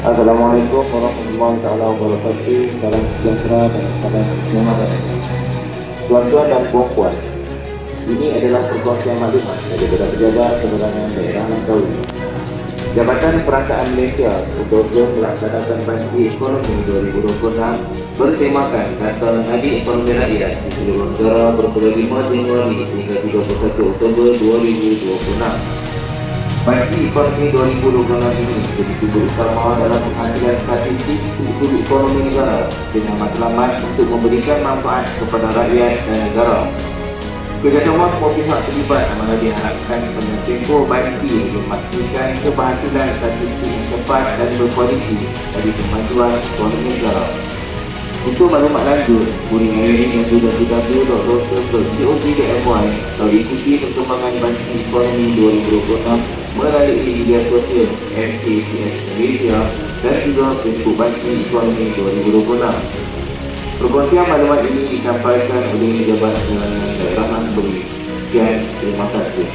Assalamualaikum warahmatullahi wabarakatuh. Salam sejahtera dan salam semangat. Tuan-tuan dan puan-puan, ini adalah perkongsian maklumat daripada Pejabat Penerangan Daerah Langkawi. Jabatan Perangkaan Malaysia untuk melaksanakan Pasti Ekonomi 2026 bertemakan Kata Ngadi Ekonomi Rakyat di seluruh negara bermula 5 Januari hingga 31 Oktober 2026. Pasti Ekonomi 2026 ini menjadi sumber utama dalam penghasilan statistik struktur ekonomi negara dengan matlamat untuk memberikan manfaat kepada rakyat dan negara. Kerjasama semua pihak terlibat amanah diharapkan pada tempoh Pasti memastikan keberhasilan statistik yang tepat dan berkualiti bagi kemajuan ekonomi negara. Untuk maklumat lanjut, hubungi layanan www.gov.my atau ikuti perkembangan Pasti Ekonomi 2026 melalui media sosial FACS Malaysia dan juga Facebook Pasti Ekonomi 2026. Perkongsian maklumat ini disampaikan oleh Pejabat Penerangan Daerah Langkawi. Sekian, terima kasih.